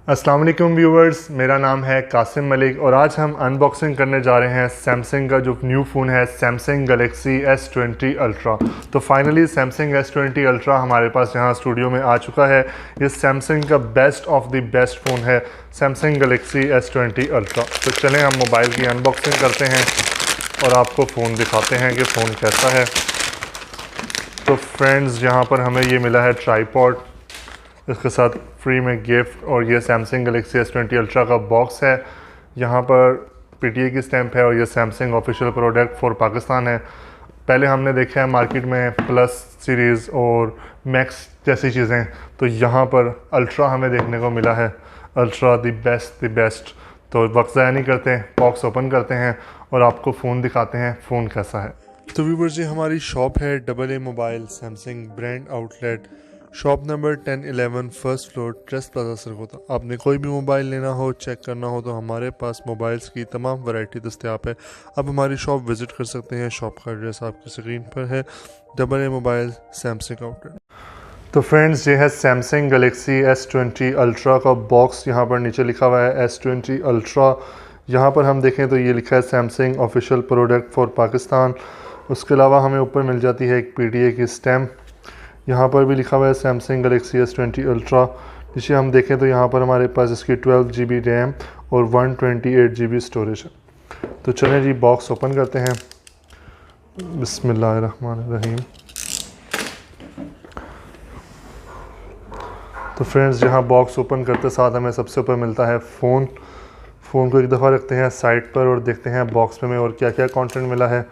अस्सलाम वालेकुम व्यूवर्स, मेरा नाम है कासिम मलिक और आज हम अनबॉक्सिंग करने जा रहे हैं सैमसंग का जो न्यू फ़ोन है सैमसंग गैलेक्सी S20 अल्ट्रा। तो फाइनली सैमसंग S20 अल्ट्रा हमारे पास यहाँ स्टूडियो में आ चुका है। ये सैमसंग का best of the best phone है सैमसंग गैलेक्सी S20 अल्ट्रा। तो चलें हम मोबाइल की अनबॉक्सिंग करते हैं और आपको फ़ोन दिखाते हैं कि फ़ोन कैसा है। तो फ्रेंड्स, यहाँ पर हमें ये मिला है ट्राईपॉड, इसके साथ फ्री में गिफ्ट, और ये सैमसंग गैलेक्सी S20 अल्ट्रा का बॉक्स है। यहाँ पर PTA की स्टैंप है और ये Samsung official product for Pakistan है। पहले हमने देखा है मार्केट में प्लस सीरीज़ और मैक्स जैसी चीज़ें, तो यहाँ पर अल्ट्रा हमें देखने को मिला है। Ultra the best. तो वक्त ज़ाया नहीं करते, बॉक्स ओपन करते हैं और आपको फ़ोन दिखाते हैं फ़ोन कैसा है। तो व्यूअर्स, ये हमारी शॉप है AA mobile Samsung brand outlet, shop number 1011 first floor, trust plaza Sargodha. आपने कोई भी मोबाइल लेना हो, चेक करना हो, तो हमारे पास मोबाइल्स की तमाम वैरायटी दस्तयाब है। आप हमारी शॉप विज़िट कर सकते हैं। शॉप का एड्रेस आपकी स्क्रीन पर है, AA मोबाइल सैमसंग आउटलेट। तो फ्रेंड्स, ये है सैमसंग गैलेक्सी S20 अल्ट्रा का बॉक्स। यहाँ पर नीचे लिखा हुआ है S20 अल्ट्रा। यहाँ पर हम देखें तो ये लिखा है Samsung official product for Pakistan. उसके अलावा हमें ऊपर मिल जाती है एक PTA की स्टैम्प। यहाँ पर भी लिखा हुआ है सैमसंग गैलेक्सी S20 अल्ट्रा। जिसे हम देखें तो यहाँ पर हमारे पास इसकी 12 GB रैम और 128 GB स्टोरेज है। तो चलें जी, बॉक्स ओपन करते हैं। बिस्मिल्लाहिर्रहमानिर्रहीम। तो फ्रेंड्स, यहाँ बॉक्स ओपन करते साथ हमें सबसे ऊपर मिलता है फ़ोन को एक दफ़ा रखते हैं साइड पर और देखते हैं बॉक्स में हमें और क्या क्या कंटेंट मिला है।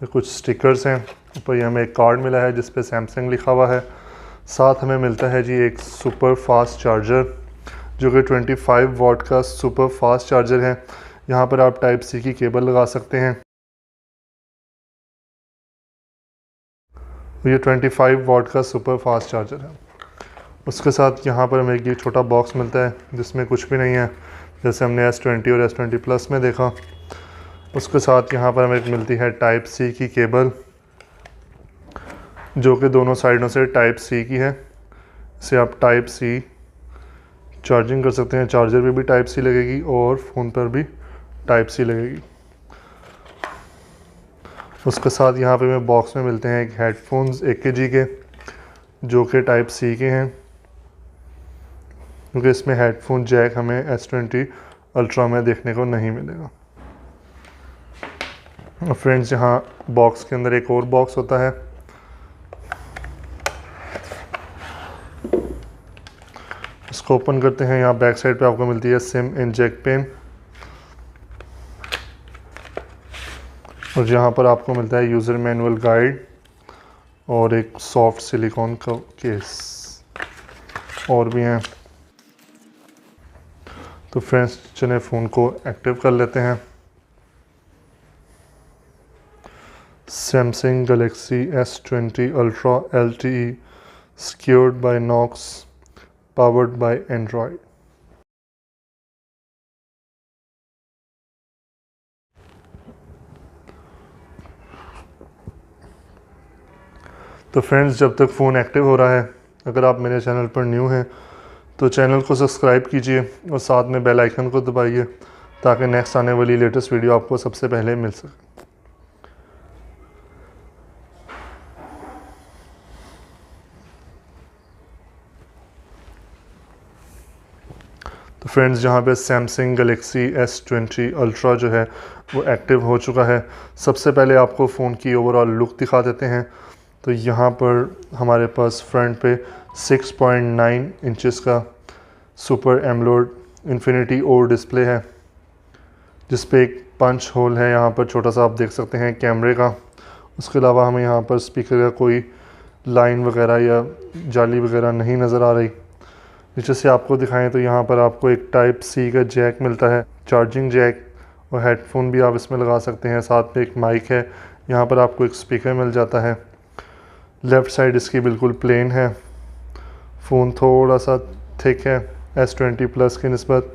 तो कुछ स्टिकर्स हैं, ऊपर ये हमें एक कार्ड मिला है जिस पे सैमसंग लिखा हुआ है। साथ हमें मिलता है जी एक सुपर फास्ट चार्जर, जो कि 25 वाट का सुपर फास्ट चार्जर है। यहाँ पर आप टाइप C की केबल लगा सकते हैं। ये 25 वाट का सुपर फास्ट चार्जर है। उसके साथ यहाँ पर हमें एक छोटा बॉक्स मिलता है जिसमें कुछ भी नहीं है, जैसे हमने S20 और S20 प्लस में देखा। उसके साथ यहाँ पर हमें मिलती है टाइप C की केबल, जो कि दोनों साइडों से टाइप C की है। इसे आप टाइप C चार्जिंग कर सकते हैं। चार्जर पे भी टाइप C लगेगी और फ़ोन पर भी टाइप C लगेगी। उसके साथ यहाँ पे हमें बॉक्स में मिलते हैं एक हेडफोन्स 1 kg के, जो कि टाइप C के हैं, क्योंकि इसमें हेडफोन जैक हमें S20 अल्ट्रा में देखने को नहीं मिलेगा। और फ्रेंड्स, यहाँ बॉक्स के अंदर एक और बॉक्स होता है। इसको ओपन करते हैं। यहाँ बैक साइड पे आपको मिलती है सिम इंजेक्ट पिन, और यहाँ पर आपको मिलता है यूज़र मैनुअल गाइड और एक सॉफ्ट सिलिकॉन का केस, और भी हैं। तो फ्रेंड्स, चलिए फ़ोन को एक्टिव कर लेते हैं। Samsung Galaxy S20 ultra LTE secured by Knox, powered by Android। तो फ्रेंड्स, जब तक फ़ोन एक्टिव हो रहा है, अगर आप मेरे चैनल पर न्यू हैं तो चैनल को सब्सक्राइब कीजिए और साथ में बेल आइकन को दबाइए, ताकि नेक्स्ट आने वाली लेटेस्ट वीडियो आपको सबसे पहले मिल सके। तो फ्रेंड्स, जहाँ पे सैमसंग गैलेक्सी S20 अल्ट्रा जो है वो एक्टिव हो चुका है। सबसे पहले आपको फ़ोन की ओवरऑल लुक दिखा देते हैं। तो यहाँ पर हमारे पास फ्रंट पे 6.9 इंचेस का super AMOLED infinity O display है, जिस पे एक पंच होल है यहाँ पर छोटा सा, आप देख सकते हैं कैमरे का। उसके अलावा हमें यहाँ पर स्पीकर का कोई लाइन वगैरह या जाली वगैरह नहीं नज़र आ रही। नीचे से आपको दिखाएं तो यहाँ पर आपको एक टाइप C का जैक मिलता है, चार्जिंग जैक, और हेडफोन भी आप इसमें लगा सकते हैं। साथ में एक माइक है। यहाँ पर आपको एक स्पीकर मिल जाता है। लेफ़्ट साइड इसकी बिल्कुल प्लेन है। फ़ोन थोड़ा सा थिक है S20 प्लस की निस्बत,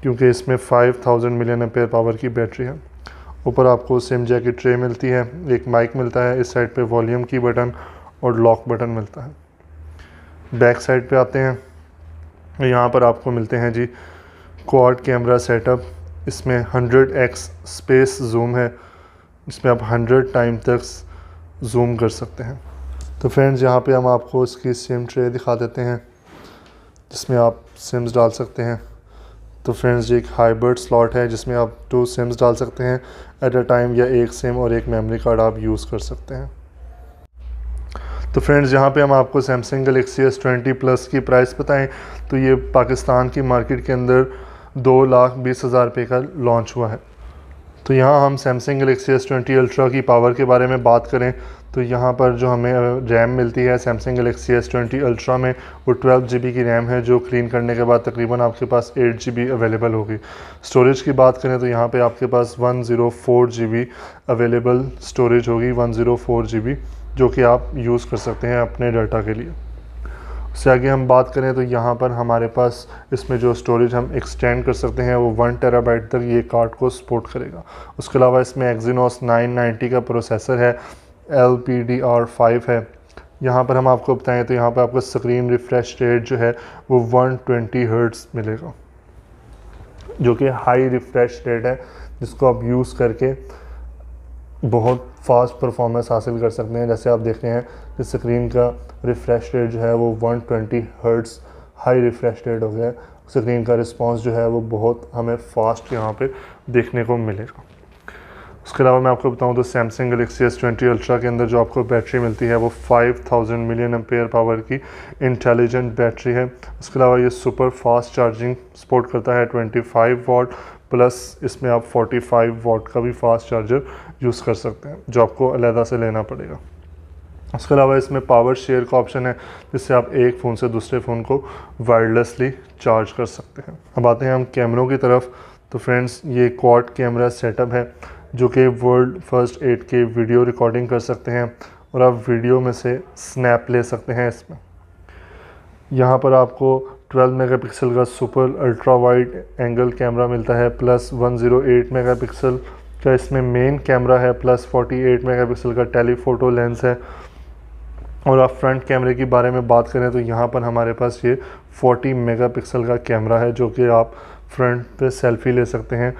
क्योंकि इसमें 5000 मिलियन एम्पेयर पावर की बैटरी है। ऊपर आपको सिम जैक की ट्रे मिलती है, एक माइक मिलता है। इस साइड पे वॉल्यूम की बटन और लॉक बटन मिलता है। बैक साइड पे आते हैं यहाँ पर आपको मिलते हैं जी क्वाड कैमरा सेटअप। इसमें 100x स्पेस जूम है, इसमें आप 100 टाइम तक जूम कर सकते हैं। तो फ्रेंड्स यहाँ पे हम आपको इसकी सिम ट्रे दिखा देते हैं जिसमें आप सिम्स डाल सकते हैं। तो फ्रेंड्स ये एक हाइब्रिड स्लॉट है जिसमें आप 2 सिम्स डाल सकते हैं एट अ टाइम, या एक सिम और एक मेमोरी कार्ड आप यूज़ कर सकते हैं। तो फ्रेंड्स यहाँ पे हम आपको सैमसंग गलेक्सी S20 प्लस की प्राइस बताएं तो ये पाकिस्तान की मार्केट के अंदर 2,20,000 रुपये का लॉन्च हुआ है। तो यहाँ हम सैमसंग गलेक्सी S20 अल्ट्रा की पावर के बारे में बात करें तो यहाँ पर जो हमें रैम मिलती है सैमसंग गलेक्सी S20 अल्ट्रा में वो 12 GB की रैम है, जो क्लीन करने के बाद तकरीबन आपके पास 8 GB अवेलेबल होगी। स्टोरेज की बात करें तो यहाँ पे आपके पास 104 GB अवेलेबल स्टोरेज होगी, 104 GB, जो कि आप यूज़ कर सकते हैं अपने डाटा के लिए। उससे आगे हम बात करें तो यहाँ पर हमारे पास इसमें जो स्टोरेज हम एक्सटेंड कर सकते हैं वो 1 टेराबाइट तक ये कार्ड को सपोर्ट करेगा। उसके अलावा इसमें Exynos 990 का प्रोसेसर है, LPDR5 है। यहाँ पर हम आपको बताएं तो यहाँ पर आपको स्क्रीन रिफ्रेश रेट जो है वो 120 हर्ट्ज़ मिलेगा, जो कि हाई रिफ्रेश रेट है, जिसको आप यूज़ करके बहुत फास्ट परफॉर्मेंस हासिल कर सकते हैं। जैसे आप देख रहे हैं कि स्क्रीन का रिफ़्रेश रेट जो है वो 120 हर्ट्ज़ हाई रिफ़्रेश रेट हो गया है। स्क्रीन का रिस्पांस जो है वो बहुत हमें फ़ास्ट यहाँ पे देखने को मिलेगा। उसके अलावा मैं आपको बताऊँ तो सैमसंग गलेक्सी S20 अल्ट्रा के अंदर जो आपको बैटरी मिलती है वो 5000 मिलियन एम्पेयर पावर की इंटेलिजेंट बैटरी है। उसके अलावा ये सुपर फास्ट चार्जिंग सपोर्ट करता है 25 वाट प्लस इसमें आप 45 वाट का भी फास्ट चार्जर यूज़ कर सकते हैं, जो आपको अलहदा से लेना पड़ेगा। उसके अलावा इसमें पावर शेयर का ऑप्शन है, जिससे आप एक फ़ोन से दूसरे फ़ोन को वायरलेसली चार्ज कर सकते हैं। अब आते हैं हम कैमरों की तरफ। तो फ्रेंड्स ये क्वाड कैमरा सेटअप है जो कि world first 8K video recording कर सकते हैं और आप वीडियो में से स्नैप ले सकते हैं। इसमें यहाँ पर आपको 12 मेगापिक्सल का super ultra wide angle camera मिलता है, प्लस 108 मेगापिक्सल का इसमें मेन कैमरा है, प्लस 48 मेगापिक्सल का टेलीफोटो लेंस है। और आप फ्रंट कैमरे के बारे में बात करें तो यहाँ पर हमारे पास ये 40 मेगापिक्सल का कैमरा है, जो कि आप फ्रंट पे सेल्फ़ी ले सकते हैं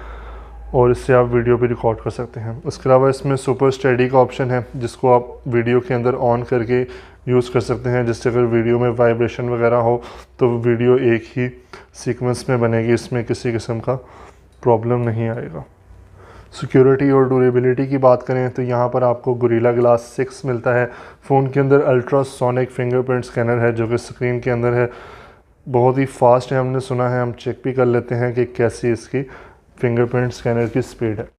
और इससे आप वीडियो भी रिकॉर्ड कर सकते हैं। उसके अलावा इसमें सुपर स्टडी का ऑप्शन है, जिसको आप वीडियो के अंदर ऑन करके यूज़ कर सकते हैं, जिससे अगर वीडियो में वाइब्रेशन वगैरह हो तो वीडियो एक ही सीक्वेंस में बनेगी, इसमें किसी किस्म का प्रॉब्लम नहीं आएगा। सिक्योरिटी और ड्यूरेबिलिटी की बात करें तो यहाँ पर आपको गोरिल्ला ग्लास 6 मिलता है। फ़ोन के अंदर अल्ट्रासोनिक फिंगरप्रिंट स्कैनर है, जो कि स्क्रीन के अंदर है, बहुत ही फास्ट है, हमने सुना है। हम चेक भी कर लेते हैं कि कैसी इसकी फिंगरप्रिंट स्कैनर की स्पीड है।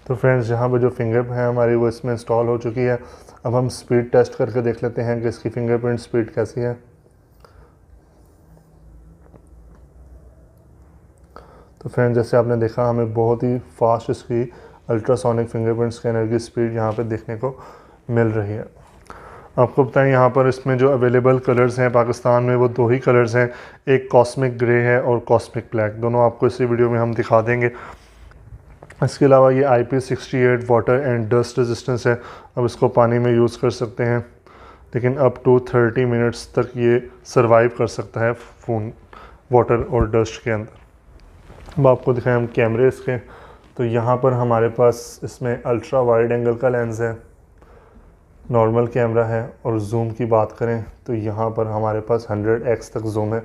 तो फ्रेंड्स यहाँ पर जो फिंगर है हमारी वो इसमें इंस्टॉल हो चुकी है। अब हम स्पीड टेस्ट करके देख लेते हैं कि इसकी फिंगरप्रिंट स्पीड कैसी है। तो फ्रेंड्स जैसे आपने देखा हमें बहुत ही फास्ट इसकी अल्ट्रासोनिक फिंगरप्रिंट स्कैनर की स्पीड यहाँ पे देखने को मिल रही है। आपको बताएं यहाँ पर इसमें जो अवेलेबल कलर्स हैं पाकिस्तान में वो 2 ही कलर्स हैं, एक कॉस्मिक ग्रे है और कॉस्मिक ब्लैक, दोनों आपको इसी वीडियो में हम दिखा देंगे। इसके अलावा ये IP68 water and dust resistance है, अब इसको पानी में यूज़ कर सकते हैं, लेकिन अप टू 30 मिनट्स तक ये सर्वाइव कर सकता है फ़ोन वाटर और डस्ट के अंदर। अब आपको दिखाएं हम कैमरे इसके। तो यहाँ पर हमारे पास इसमें अल्ट्रा वाइड एंगल का लेंस है, नॉर्मल कैमरा है, और जूम की बात करें तो यहाँ पर हमारे पास 100x तक जूम है।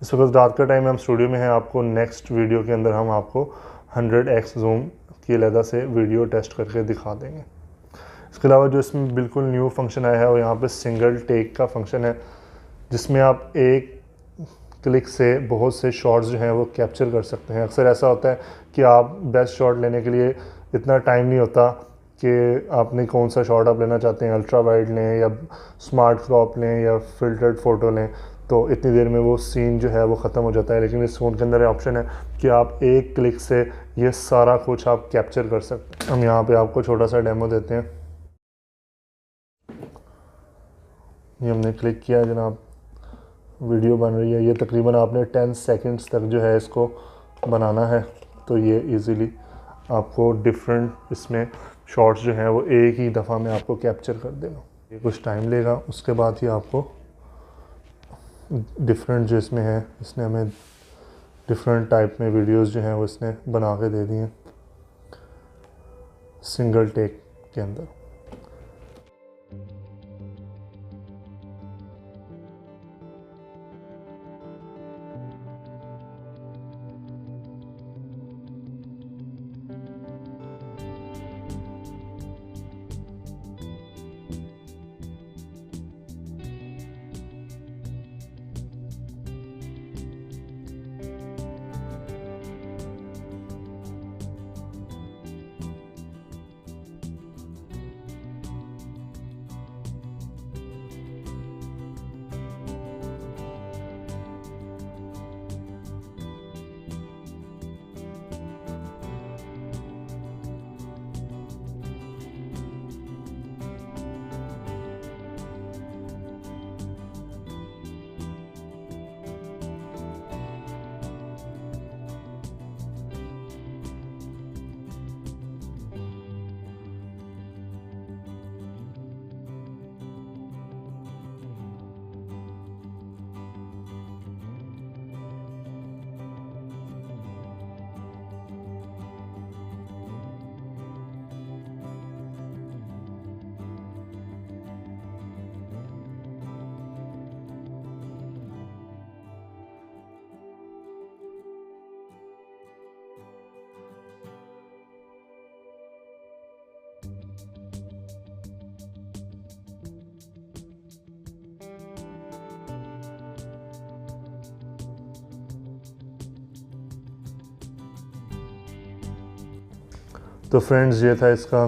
इस वक्त रात का टाइम हम स्टूडियो में हैं, आपको नेक्स्ट वीडियो के अंदर हम आपको 100x जूम की अलहदा से वीडियो टेस्ट करके दिखा देंगे। इसके अलावा जो इसमें बिल्कुल न्यू फंक्शन आया है वो यहाँ पे सिंगल टेक का फंक्शन है, जिसमें आप एक क्लिक से बहुत से शॉट्स जो हैं वो कैप्चर कर सकते हैं। अक्सर ऐसा होता है कि आप बेस्ट शॉट लेने के लिए इतना टाइम नहीं होता कि आपने कौन सा शॉट आप लेना चाहते हैं, अल्ट्रा वाइड लें या स्मार्ट क्रॉप लें या फ़िल्टर्ड फ़ोटो लें, तो इतनी देर में वो सीन जो है वो ख़त्म हो जाता है। लेकिन इस फ़ोन के अंदर ऑप्शन है कि आप एक क्लिक से ये सारा कुछ आप कैप्चर कर सकते हैं। हम यहाँ पे आपको छोटा सा डेमो देते हैं। ये हमने क्लिक किया जनाब, वीडियो बन रही है। ये तकरीबन आपने 10 सेकंड्स तक जो है इसको बनाना है, तो ये इजीली आपको डिफरेंट इसमें शॉट्स जो हैं वो एक ही दफ़ा में आपको कैप्चर कर देगा। ये कुछ टाइम लेगा, उसके बाद ही आपको डिफरेंट जो इसमें है, इसने हमें डिफरेंट टाइप में वीडियोस जो हैं वो इसने बना के दे दी हैं सिंगल टेक के अंदर। तो फ्रेंड्स, ये था इसका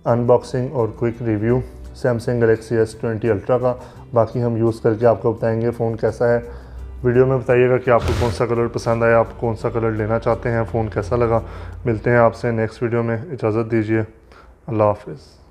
अनबॉक्सिंग और quick review Samsung Galaxy S20 ultra का। बाकी हम यूज़ करके आपको बताएंगे फ़ोन कैसा है। वीडियो में बताइएगा कि आपको कौन सा कलर पसंद आया, आप कौन सा कलर लेना चाहते हैं, फ़ोन कैसा लगा। मिलते हैं आपसे नेक्स्ट वीडियो में, इजाज़त दीजिए, अल्लाह हाफ़िज़।